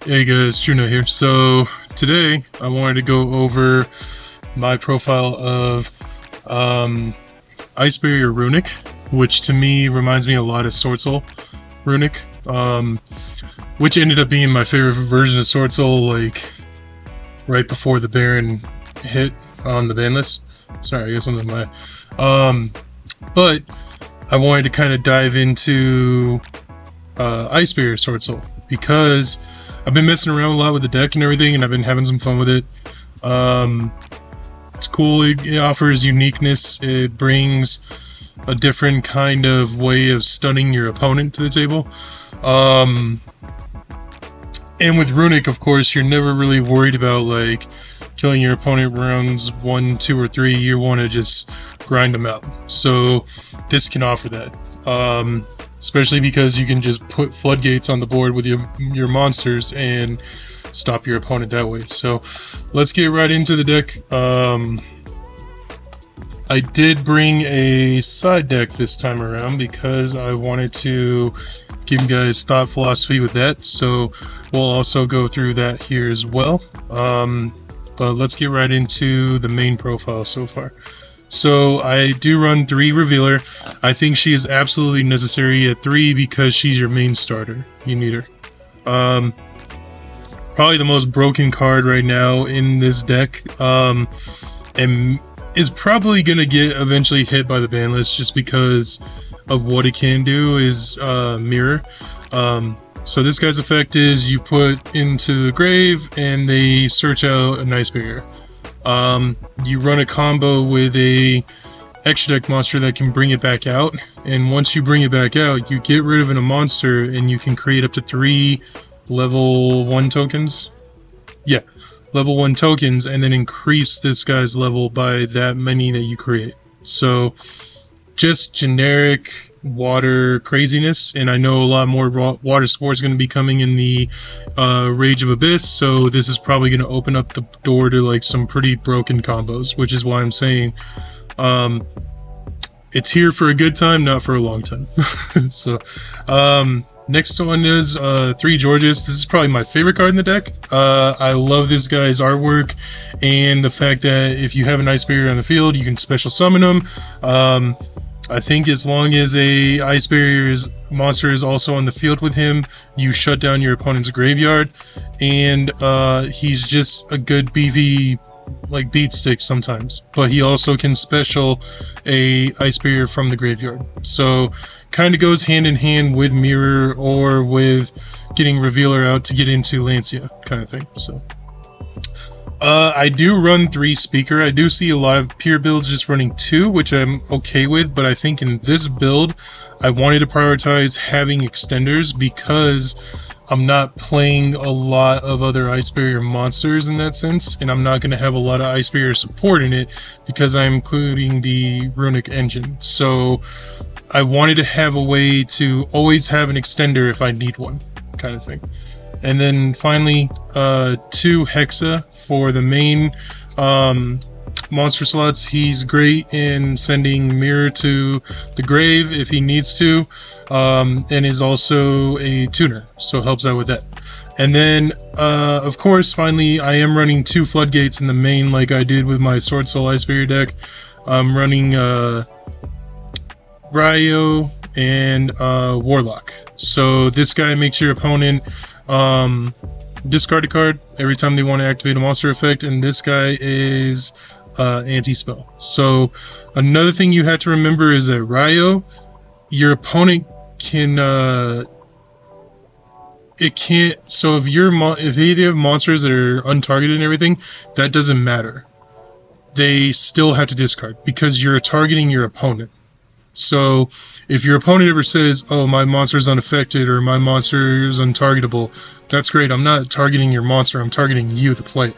Hey guys, Juno here. So today I wanted to go over my profile of Ice Barrier Runick, which to me reminds me a lot of Sword Soul Runick, which ended up being my favorite version of Sword Soul, like right before the Baron hit on the ban list. Sorry, I guess I'm in my. But I wanted to kind of dive into Ice Barrier Sword Soul because I've been messing around a lot with the deck and everything, and I've been having some fun with it. It's cool. It offers uniqueness. It brings a different kind of way of stunning your opponent to the table. And with Runick, of course, you're never really worried about like killing your opponent rounds 1, 2, or 3. You want to just grind them out. So this can offer that. Especially because you can just put floodgates on the board with your monsters and stop your opponent that way. So let's get right into the deck. I did bring a side deck this time around because I wanted to give you guys thought philosophy with that. So we'll also go through that here as well. But let's get right into the main profile so far. So I do run 3 Revealer. I think she is absolutely necessary at 3 because she's your main starter. You need her. Probably the most broken card right now in this deck, and is probably going to get eventually hit by the ban list just because of what it can do is Mirror. So this guy's effect is you put into the grave and they search out a Ice Barrier. You run a combo with a extra deck monster that can bring it back out, and once you bring it back out, you get rid of a monster and you can create up to 3 level 1 tokens. Yeah, level 1 tokens, and then increase this guy's level by that many that you create. So just generic water craziness, and I know a lot more water sports going to be coming in the Rage of Abyss, so this is probably going to open up the door to like some pretty broken combos, which is why I'm saying it's here for a good time, not for a long time. So next one is 3 Georges. This is probably my favorite card in the deck. I love this guy's artwork and the fact that if you have an Ice Barrier on the field, you can special summon him. I think as long as a Ice Barrier's monster is also on the field with him, you shut down your opponent's graveyard, and he's just a good beefy like beat stick sometimes, but he also can special a Ice Barrier from the graveyard. So kind of goes hand in hand with Mirror or with getting Revealer out to get into Lancia kind of thing. So I do run 3 Speaker. I do see a lot of peer builds just running 2, which I'm okay with, but I think in this build I wanted to prioritize having extenders because I'm not playing a lot of other Ice Barrier monsters in that sense, and I'm not going to have a lot of Ice Barrier support in it because I'm including the Runick engine. So I wanted to have a way to always have an extender if I need one, kind of thing. And then finally 2 Hexa for the main monster slots. He's great in sending Mirror to the grave if he needs to, and is also a tuner, so helps out with that. And then of course finally I am running 2 Floodgates in the main like I did with my Sword Soul Ice Barrier deck. I'm running Ryo and Warlock. So this guy makes your opponent discard a card every time they want to activate a monster effect, and this guy is anti-spell. So another thing you have to remember is that Ryo, your opponent can it can't, so if they have monsters that are untargeted and everything, that doesn't matter. They still have to discard because you're targeting your opponent. So if your opponent ever says, oh, my monster is unaffected or my monster is untargetable, that's great. I'm not targeting your monster, I'm targeting you, the player.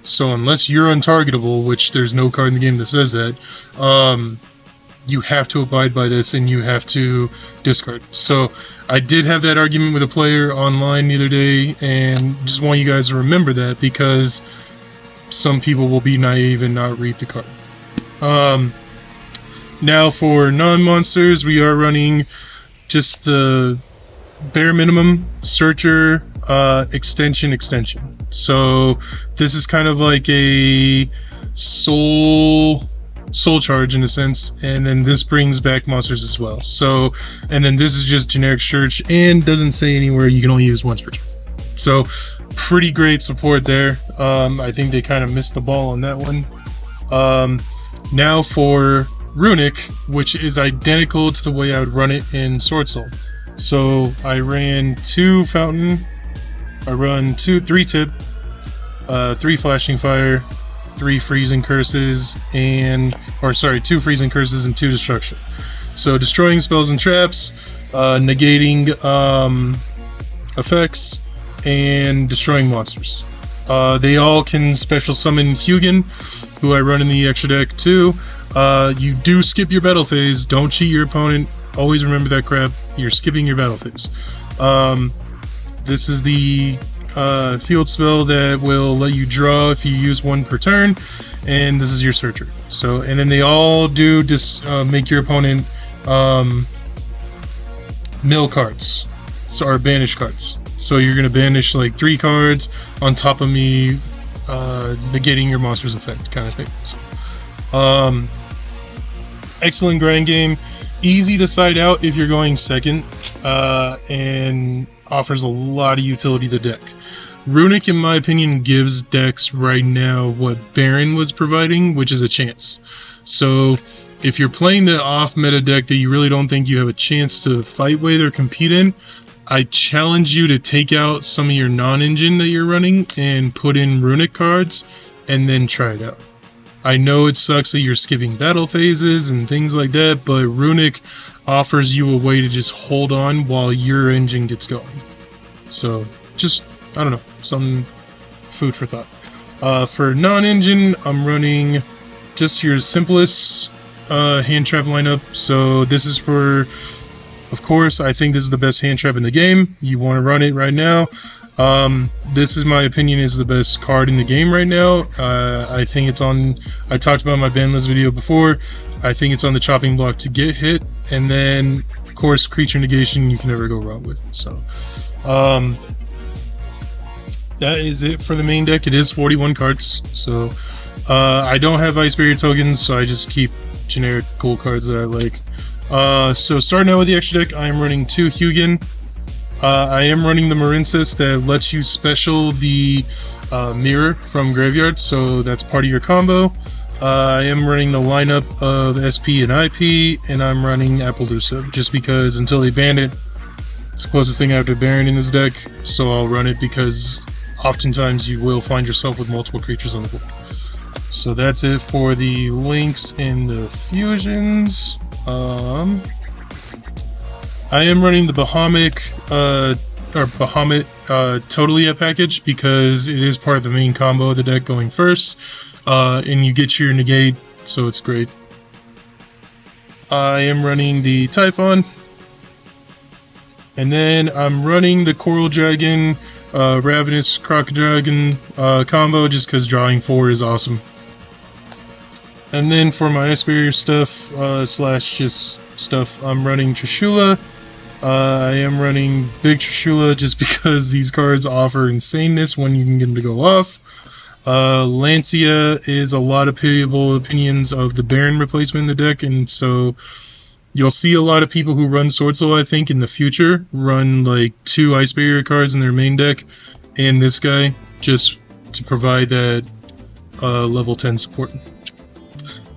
So unless you're untargetable, which there's no card in the game that says that, you have to abide by this and you have to discard. So I did have that argument with a player online the other day, and just want you guys to remember that because some people will be naive and not read the card. Now for non-monsters, we are running just the bare minimum Searcher, extension. So this is kind of like a soul charge in a sense, and then this brings back monsters as well. So, and then this is just generic search and doesn't say anywhere you can only use once per turn. So pretty great support there. I think they kind of missed the ball on that one. Now for Runick, which is identical to the way I would run it in Sword Soul. So I ran 2 Fountain, I run 3 Tip, 3 Flashing Fire, 3 Freezing Curses, 2 Freezing Curses and 2 Destruction. So destroying spells and traps, negating effects, and destroying monsters. They all can special summon Hugin, who I run in the extra deck too. You do skip your battle phase. Don't cheat your opponent. Always remember that crap. You're skipping your battle phase. This is the field spell that will let you draw if you use 1 per turn, and this is your searcher. So, and then they all do just make your opponent mill cards, or banish cards. So you're gonna banish like 3 cards on top of me, negating your monster's effect, kind of thing. So, excellent grind game, easy to side out if you're going second, and offers a lot of utility to the deck. Runick, in my opinion, gives decks right now what Baron was providing, which is a chance. So if you're playing the off-meta deck that you really don't think you have a chance to fight with or compete in, I challenge you to take out some of your non-engine that you're running and put in Runick cards and then try it out. I know it sucks that you're skipping battle phases and things like that, but Runick offers you a way to just hold on while your engine gets going. So just, I don't know, some food for thought. For non-engine, I'm running just your simplest hand trap lineup. So this is for, of course, I think this is the best hand trap in the game. You want to run it right now. This is my opinion is the best card in the game right now. I think it's on, I talked about my ban list video before. I think it's on the chopping block to get hit, and then of course creature negation you can never go wrong with. So that is it for the main deck. It is 41 cards, so I don't have Ice Barrier tokens, so I just keep generic cool cards that I like. So starting out with the extra deck, I am running 2 Hugin. I am running the Marincess that lets you special the mirror from graveyard, so that's part of your combo. I am running the lineup of SP and IP, and I'm running Appaloosa just because until they ban it, it's the closest thing I have to Baron in this deck, so I'll run it because oftentimes you will find yourself with multiple creatures on the board. So that's it for the links and the fusions. I am running the Bahamut Totally package because it is part of the main combo of the deck going first, and you get your negate, so it's great. I am running the Typhon, and then I'm running the Coral Dragon, Ravenous Crocodile combo just because drawing 4 is awesome. And then for my Ice Barrier stuff, slash just stuff, I'm running Trishula. I am running Big Trishula just because these cards offer insaneness when you can get them to go off. Lancia is a lot of pitiable opinions of the Baron replacement in the deck, and so you'll see a lot of people who run Sword Soul, I think, in the future, run like 2 Ice Barrier cards in their main deck, and this guy, just to provide that level 10 support.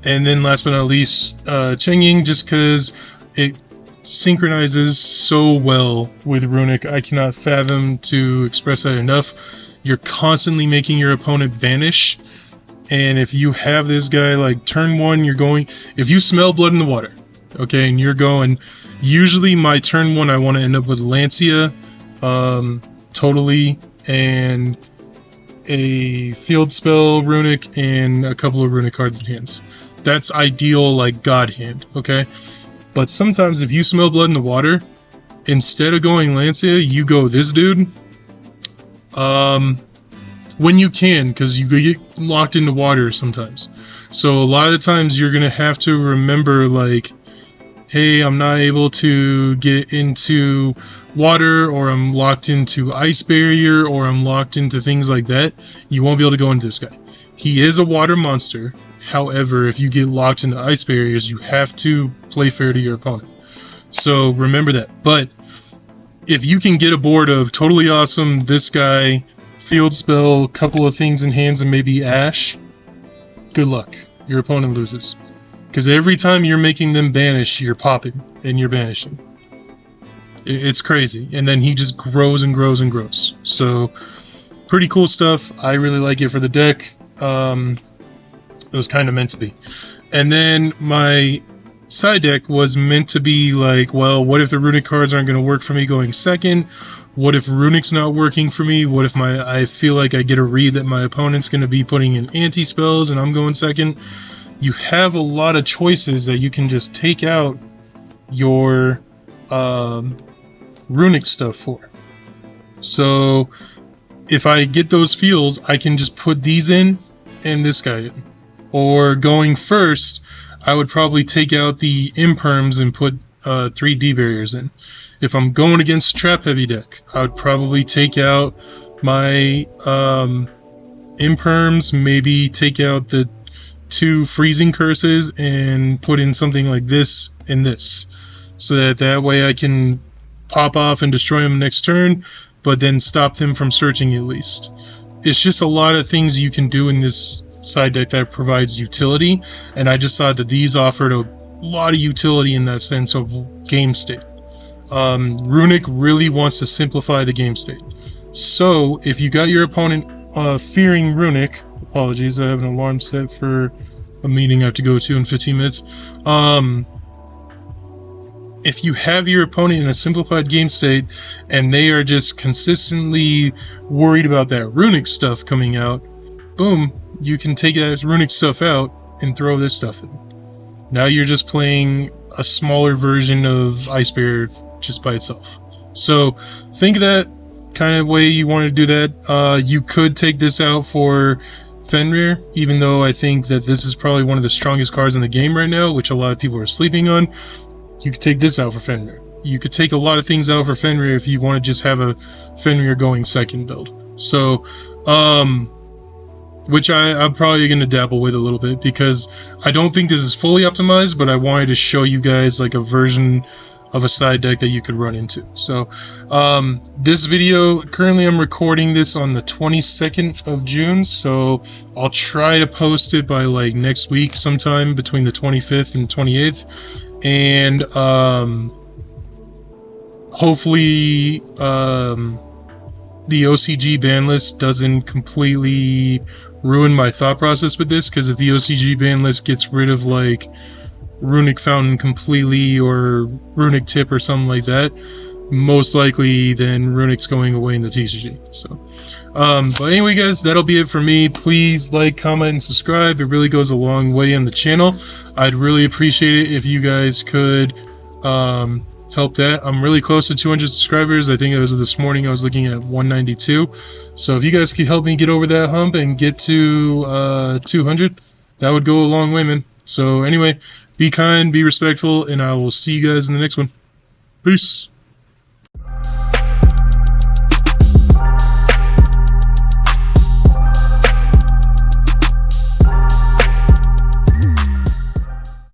And then last but not least, Cheng Ying, just because it synchronizes so well with Runick. I cannot fathom to express that enough. You're constantly making your opponent vanish, and if you have this guy like turn 1, you're going, if you smell blood in the water, okay, and you're going, usually my turn 1 I want to end up with Lancia, Totally, and a field spell Runick, and a couple of Runick cards in hands. That's ideal, like God hand, okay? But sometimes if you smell blood in the water, instead of going Lancia, you go this dude. When you can, because you get locked into water sometimes. So a lot of the times you're going to have to remember, like, hey, I'm not able to get into water, or I'm locked into ice barrier, or I'm locked into things like that, you won't be able to go into this guy. He is a water monster. However, if you get locked into ice barriers, you have to play fair to your opponent. So remember that. But if you can get a board of totally awesome, this guy, field spell, couple of things in hands, and maybe Ash, good luck. Your opponent loses. Because every time you're making them banish, you're popping and you're banishing. It's crazy. And then he just grows and grows and grows. So, pretty cool stuff. I really like it for the deck. It was kind of meant to be. And then my side deck was meant to be like, well, what if the Runick cards aren't going to work for me going second? What if Runick's not working for me? What if I feel like I get a read that my opponent's going to be putting in anti-spells and I'm going second? You have a lot of choices that you can just take out your Runick stuff for. So if I get those fields, I can just put these in and this guy in. Or going first, I would probably take out the imperms and put 3D barriers in. If I'm going against a trap heavy deck, I would probably take out my imperms, maybe take out the 2 freezing curses and put in something like this and this, so that way I can pop off and destroy them next turn, but then stop them from searching at least. It's just a lot of things you can do in this side deck that provides utility, and I just thought that these offered a lot of utility in that sense of game state. Runick really wants to simplify the game state. So if you got your opponent fearing Runick, apologies, I have an alarm set for a meeting I have to go to in 15 minutes. If you have your opponent in a simplified game state and they are just consistently worried about that Runick stuff coming out, boom, you can take that Runick stuff out and throw this stuff in. Now you're just playing a smaller version of Ice Barrier just by itself. So think of that kind of way you want to do that. You could take this out for Fenrir, even though I think that this is probably one of the strongest cards in the game right now, which a lot of people are sleeping on. You could take this out for Fenrir. You could take a lot of things out for Fenrir if you want to just have a Fenrir going second build. So, which I'm probably going to dabble with a little bit, because I don't think this is fully optimized, but I wanted to show you guys like a version of a side deck that you could run into. So this video, currently I'm recording this on the 22nd of June, so I'll try to post it by like next week sometime between the 25th and 28th, and hopefully the OCG ban list doesn't completely ruin my thought process with this, because if the OCG ban list gets rid of like Runick Fountain completely, or Runick Tip or something like that, most likely then Runick's going away in the TCG. So but anyway guys, that'll be it for me. Please like, comment, and subscribe. It really goes a long way on the channel. I'd really appreciate it if you guys could help that. I'm really close to 200 subscribers. I think it was this morning I was looking at 192. So if you guys could help me get over that hump and get to 200, that would go a long way, man. So anyway, be kind, be respectful, and I will see you guys in the next one. Peace.